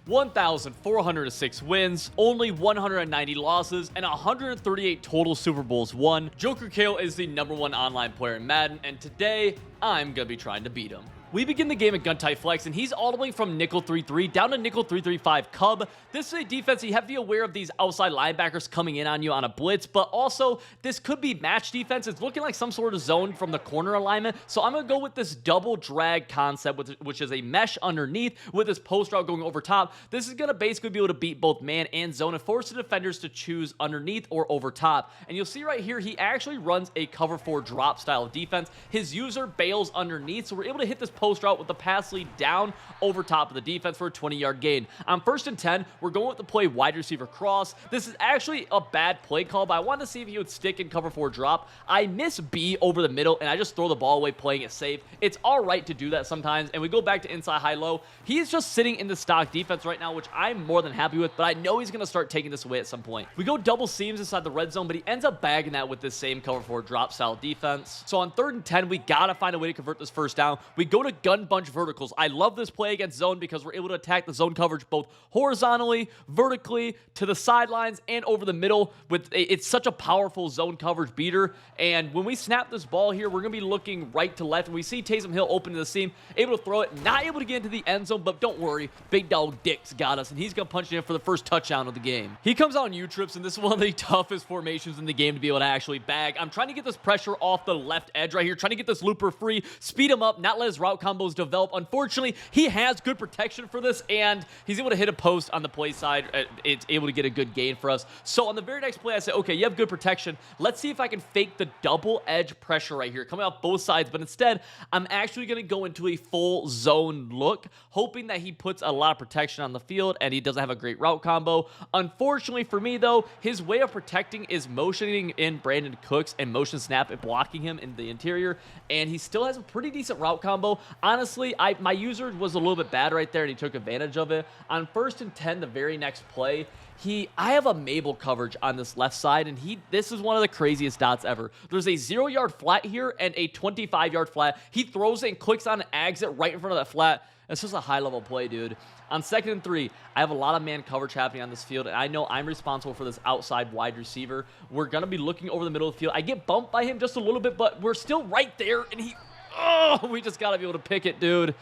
1,406 wins, only 190 losses, and 138 total Super Bowls won. Joker Kale is the #1 online player in Madden, and today, I'm gonna be trying to beat him. We begin the game at gun tight flex, and he's all the way from nickel 3-3 down to nickel 3-3-5 cub. This is a defense you have to be aware of these outside linebackers coming in on you on a blitz, but also this could be match defense. It's looking like some sort of zone from the corner alignment, so I'm going to go with this double drag concept, which is a mesh underneath with this post route going over top. This is going to basically be able to beat both man and zone and force the defenders to choose underneath or over top. And you'll see right here, he actually runs a cover 4 drop style of defense. His user bails underneath, so we're able to hit this post route with the pass lead down over top of the defense for a 20-yard gain. On 1st and 10, we're going with the play wide receiver cross. This is actually a bad play call, but I wanted to see if he would stick in cover 4 drop. I miss B over the middle, and I just throw the ball away playing it safe. It's all right to do that sometimes, and we go back to inside high-low. He's just sitting in the stock defense right now, which I'm more than happy with, but I know he's going to start taking this away at some point. We go double seams inside the red zone, but he ends up bagging that with this same cover 4 drop style defense. So on 3rd and 10, we got to find a way to convert this first down. We go to gun bunch verticals. I love this play against zone because we're able to attack the zone coverage both horizontally, vertically, to the sidelines, and over the middle. It's such a powerful zone coverage beater, and when we snap this ball here, we're going to be looking right to left, and we see Taysom Hill open to the seam, able to throw it, not able to get into the end zone, but don't worry, Big Dog Dick's got us, and he's going to punch it in for the first touchdown of the game. He comes out on U-trips, and this is one of the toughest formations in the game to be able to actually bag. I'm trying to get this pressure off the left edge right here, trying to get this looper free, speed him up, not let his route combos develop. Unfortunately, he has good protection for this, and he's able to hit a post on the play side. It's able to get a good gain for us. So on the very next play, I said, okay, you have good protection. Let's see if I can fake the double edge pressure right here, coming off both sides. But instead, I'm actually going to go into a full zone look, hoping that he puts a lot of protection on the field, and he doesn't have a great route combo. Unfortunately for me, though, his way of protecting is motioning in Brandon Cooks and motion snap and blocking him in the interior, and he still has a pretty decent route combo. Honestly, my user was a little bit bad right there, and he took advantage of it. On 1st and 10, the very next play, I have a Mabel coverage on this left side, and this is one of the craziest dots ever. There's a 0-yard flat here and a 25-yard flat. He throws it and clicks on and ags it right in front of that flat. It's just a high-level play, dude. On 2nd and 3, I have a lot of man coverage happening on this field, and I know I'm responsible for this outside wide receiver. We're going to be looking over the middle of the field. I get bumped by him just a little bit, but we're still right there, and we just got to be able to pick it, dude.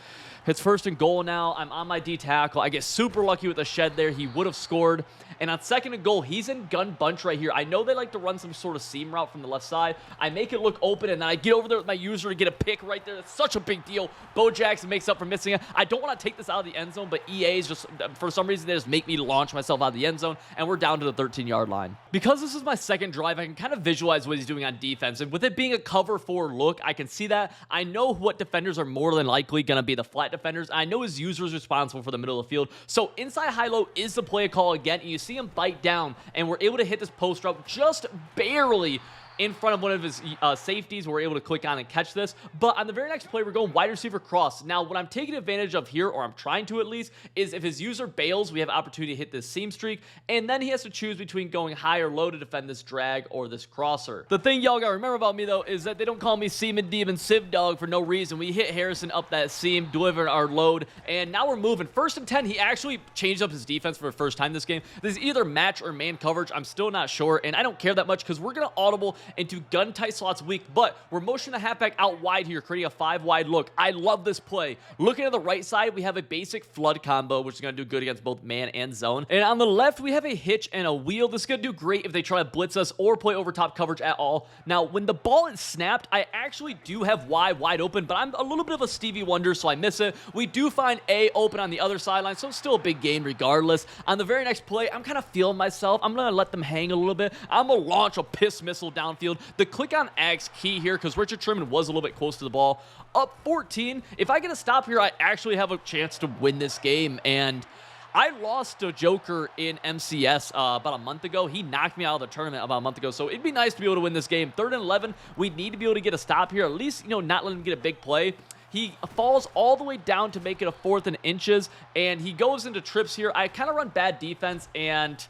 It's 1st and goal now. I'm on my D tackle. I get super lucky with the shed there. He would have scored. And on 2nd and goal, he's in gun bunch right here. I know they like to run some sort of seam route from the left side. I make it look open, and then I get over there with my user to get a pick right there. That's such a big deal. Bo Jackson makes up for missing it. I don't want to take this out of the end zone, but EA is just, for some reason, they just make me launch myself out of the end zone, and we're down to the 13-yard line. Because this is my second drive, I can kind of visualize what he's doing on defense. And with it being a cover 4 look, I can see that. I know what defenders are more than likely going to be the flat defenders. I know his user is responsible for the middle of the field. So inside high-low is the play call again, and you see him bite down, and we're able to hit this post route just barely in front of one of his safeties. We're able to click on and catch this. But on the very next play, we're going wide receiver cross. Now, what I'm taking advantage of here, or I'm trying to at least, is if his user bails, we have opportunity to hit this seam streak, and then he has to choose between going high or low to defend this drag or this crosser. The thing y'all gotta remember about me, though, is that they don't call me Seaman Demon Civ Dog for no reason. We hit Harrison up that seam, delivered our load, and now we're moving. 1st and 10, he actually changed up his defense for the first time this game. This is either match or man coverage. I'm still not sure, and I don't care that much because we're gonna audible into gun tight slots weak, but we're motioning the halfback out wide here, creating a 5-wide look. I love this play. Looking at the right side, we have a basic flood combo, which is going to do good against both man and zone. And on the left, we have a hitch and a wheel. This is going to do great if they try to blitz us or play over top coverage at all. Now, when the ball is snapped, I actually do have Y wide open, but I'm a little bit of a Stevie Wonder, so I miss it. We do find A open on the other sideline, so it's still a big gain regardless. On the very next play, I'm kind of feeling myself. I'm going to let them hang a little bit. I'm going to launch a piss missile downfield. The click on Ag's key here because Richard Sherman was a little bit close to the ball. Up 14. If I get a stop here, I actually have a chance to win this game. And I lost to Joker in MCS about a month ago. He knocked me out of the tournament about a month ago. So it'd be nice to be able to win this game. 3rd and 11. We need to be able to get a stop here. At least, not let him get a big play. He falls all the way down to make it a 4th and inches. And he goes into trips here. I kind of run bad defense, and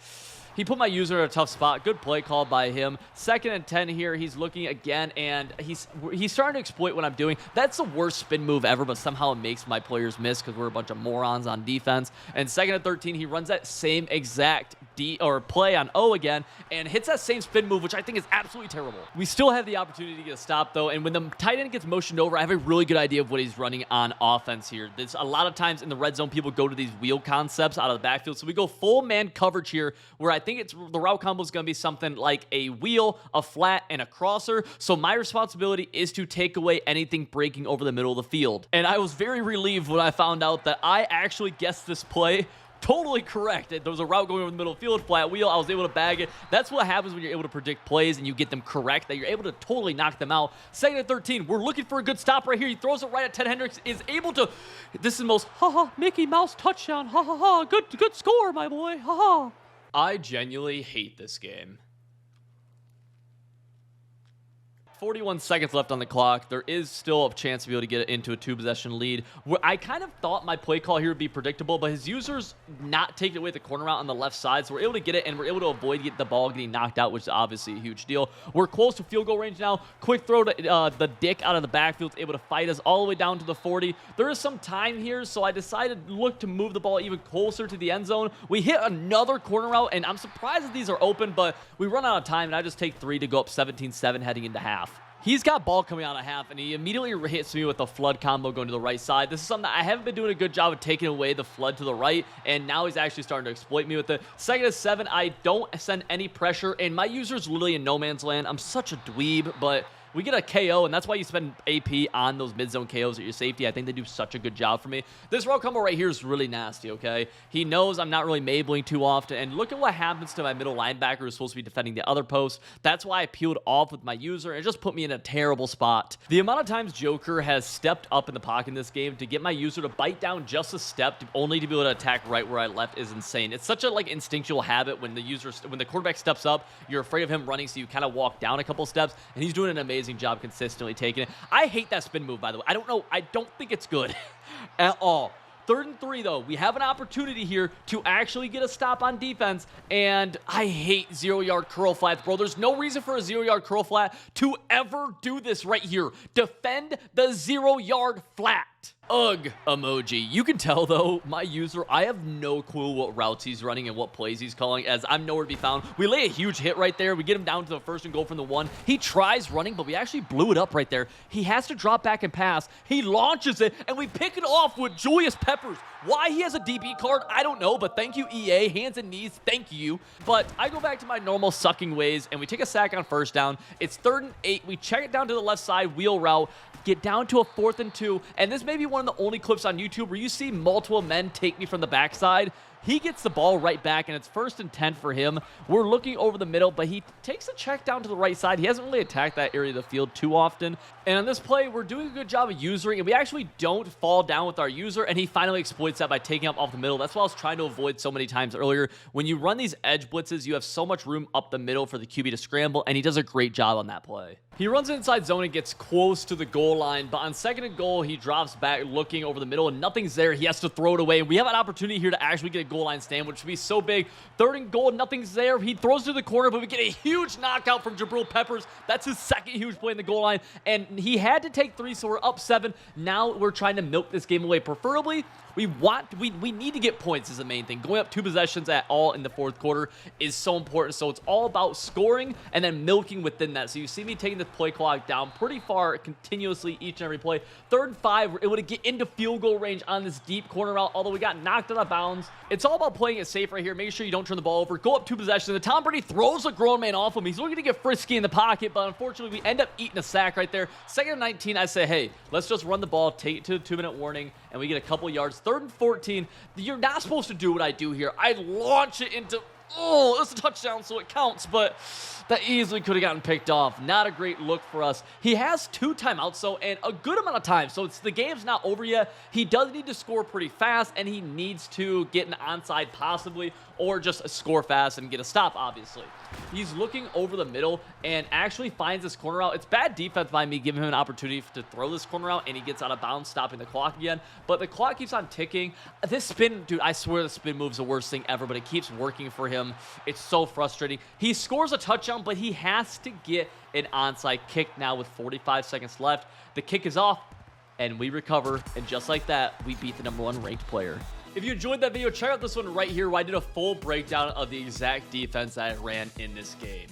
He put my user in a tough spot. Good play call by him. 2nd and 10 here. He's looking again, and he's starting to exploit what I'm doing. That's the worst spin move ever, but somehow it makes my players miss because we're a bunch of morons on defense. And 2nd and 13, he runs that same exact play on O again and hits that same spin move, which I think is absolutely terrible. We still have the opportunity to get a stop, though, and when the tight end gets motioned over, I have a really good idea of what he's running on offense here. There's a lot of times in the red zone, people go to these wheel concepts out of the backfield, so we go full man coverage here, where I think the route combo is going to be something like a wheel, a flat, and a crosser. So my responsibility is to take away anything breaking over the middle of the field. And I was very relieved when I found out that I actually guessed this play totally correct. There was a route going over the middle of the field, flat wheel. I was able to bag it. That's what happens when you're able to predict plays and you get them correct, that you're able to totally knock them out. 2nd and 13. We're looking for a good stop right here. He throws it right at Ted Hendricks. Is able to. This is the most Mickey Mouse touchdown. Good score, my boy. I genuinely hate this game. 41 seconds left on the clock. There is still a chance to be able to get it into a 2-possession lead. I kind of thought my play call here would be predictable, but his user's not taking away the corner route on the left side, so we're able to get it, and we're able to avoid the ball getting knocked out, which is obviously a huge deal. We're close to field goal range now. Quick throw to the Dick out of the backfield, able to fight us all the way down to the 40. There is some time here, so I decided to look to move the ball even closer to the end zone. We hit another corner route, and I'm surprised that these are open, but we run out of time, and I just take 3 to go up 17-7 heading into half. He's got ball coming out of half, and he immediately hits me with the flood combo going to the right side. This is something that I haven't been doing a good job of taking away the flood to the right, and now he's actually starting to exploit me with it. 2nd and 7, I don't send any pressure, and my user's literally in no man's land. I'm such a dweeb, but we get a KO, and that's why you spend AP on those mid-zone KOs at your safety. I think they do such a good job for me. This route combo right here is really nasty, okay? He knows I'm not really mabling too often, and look at what happens to my middle linebacker who's supposed to be defending the other post. That's why I peeled off with my user, and it just put me in a terrible spot. The amount of times Joker has stepped up in the pocket in this game to get my user to bite down just a step, only to be able to attack right where I left, is insane. It's such a instinctual habit when the quarterback steps up, you're afraid of him running, so you kind of walk down a couple steps, and he's doing an amazing job consistently taking it. I hate that spin move, by the way. I don't know. I don't think it's good at all. 3rd and 3, though. We have an opportunity here to actually get a stop on defense, and I hate 0-yard curl flats, bro. There's no reason for a 0-yard curl flat to ever do this right here. Defend the 0-yard flat. Ugh emoji. You can tell, though, my user, I have no clue what routes he's running and what plays he's calling, as I'm nowhere to be found. We lay a huge hit right there. We get him down to the 1st and goal from the 1. He tries running, but we actually blew it up right there. He has to drop back and pass. He launches it, and we pick it off with Julius Peppers. Why he has a DB card, I don't know, but thank you, EA. Hands and knees, thank you. But I go back to my normal sucking ways, and we take a sack on 1st down. It's 3rd and 8. We check it down to the left side, wheel route, get down to a 4th and 2, and this may be one of the only clips on YouTube where you see multiple men take me from the backside. He gets the ball right back, and it's 1st and 10 for him. We're looking over the middle, but he takes a check down to the right side. He hasn't really attacked that area of the field too often. And on this play, we're doing a good job of usering, and we actually don't fall down with our user, and he finally exploits that by taking up off the middle. That's what I was trying to avoid so many times earlier. When you run these edge blitzes, you have so much room up the middle for the QB to scramble, and he does a great job on that play. He runs inside zone and gets close to the goal line, but on 2nd and goal, he drops back looking over the middle, and nothing's there. He has to throw it away. We have an opportunity here to actually get a goal line stand, which would be so big. 3rd and goal, nothing's there. He throws to the corner, but we get a huge knockout from Jabril Peppers. That's his 2nd huge play in the goal line, and he had to take 3, so we're up 7. Now we're trying to milk this game away. Preferably, we need to get points is the main thing. Going up 2 possessions at all in the 4th quarter is so important. So it's all about scoring and then milking within that. So you see me taking the play clock down pretty far continuously each and every play. 3rd and 5, we're able to get into field goal range on this deep corner route, although we got knocked out of bounds. It's all about playing it safe right here. Make sure you don't turn the ball over. Go up 2 possessions. And Tom Brady throws a grown man off him. He's looking to get frisky in the pocket, but unfortunately, we end up eating a sack right there. 2nd and 19, I say, hey, let's just run the ball, take it to a 2-minute warning, and we get a couple yards. 3rd and 14, you're not supposed to do what I do here. I launch it into, oh, it's a touchdown, so it counts, but that easily could have gotten picked off. Not a great look for us. He has 2 timeouts, though, and a good amount of time, so the game's not over yet. He does need to score pretty fast, and he needs to get an onside possibly, or just score fast and get a stop, obviously. He's looking over the middle and actually finds this corner out. It's bad defense by me giving him an opportunity to throw this corner out, and he gets out of bounds, stopping the clock again. But the clock keeps on ticking. This spin, dude, I swear the spin move's the worst thing ever, but it keeps working for him. him. It's so frustrating. He scores a touchdown, but he has to get an onside kick now with 45 seconds left. The kick is off, and we recover, and just like that, we beat the #1 ranked player. If you enjoyed that video, check out this one right here where I did a full breakdown of the exact defense that I ran in this game.